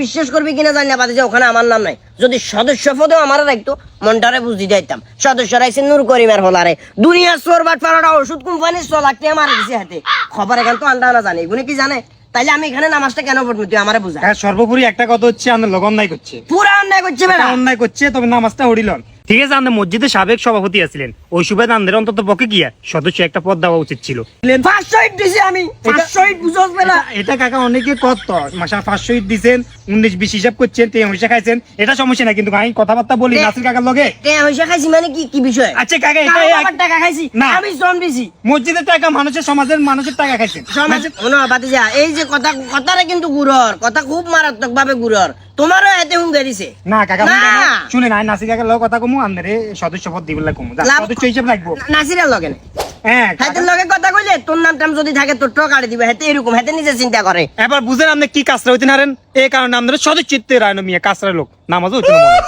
বিশ্বাস করবি কিনা জানি না বাদে যে ওখানে আমার নাম নাই যদি সদস্য পদেও আমার রাখতো মনটারে বুঝি দিতাম সদস্য রাখছে নূর করিমের হলারে দুনিয়া চোর বাট পাড়াটা ওষুধ কোম্পানির 100 লাখ টাকা মারা দিছে হাতে খবর এখন তো আন্ডা না জানি এগুলো কি জানে তাইলে আমি এখানে নামাজটা কেন পড়বো তুই আমারে বুঝা সর্বোপরি একটা কথা হচ্ছে আমাদের লোক অন্যায় করছে পুরা অন্যায় করছে বেটা অন্যায় করছে তবে নামাজটা হরিলন ঠিক আছে আমাদের মসজিদের সাবেক সভাপতি আছিলেন ওই সুবাদে আমাদের অন্তত পক্ষে গিয়া সদস্য একটা পদ দেওয়া উচিত ছিল 500 ইট দিছি আমি 500 ইট বুঝছ বেলা এটা কাকা অনেকে কত মাসা 500 ইট দিছেন 19-20 হিসাব করছেন তে হইসা খাইছেন এটা সমস্যা না কিন্তু আমি কথাবার্তা বলি নাসির কাকার লগে তে হইসা খাইছি মানে কি কি বিষয় আচ্ছা কাকা এটা আমার টাকা খাইছি না। আমি শ্রম দিছি মসজিদের টাকা মানুষের সমাজের মানুষের টাকা খাইছেন সমাজ শোনো বাতিজা এই যে কথারে কিন্তু গুরর কথা খুব মারাত্মক ভাবে গুরর তোমারও এতে হুঙ্গে দিছে না কাকা না। শুনে নাই নাসির কাকার লগে কথা কমু আমাদের সদস্য পদ দিবলা কমু লাভ- সদস্য হিসাব রাখবো নাসিরের লগে না হ্যাঁ হাতের লগে কথা কইলে তোর নাম টাম যদি থাকে তোর টো কাটে দিবে হাতে এরকম হাতে নিজে চিন্তা করে এবার বুঝেন আপনি কি কাজটা হইতে হারেন এই কারণে আমাদের সদস্যত্বের রায়ন মিয়া কাজটার লোক নামাজও হইতে না মনে হয়।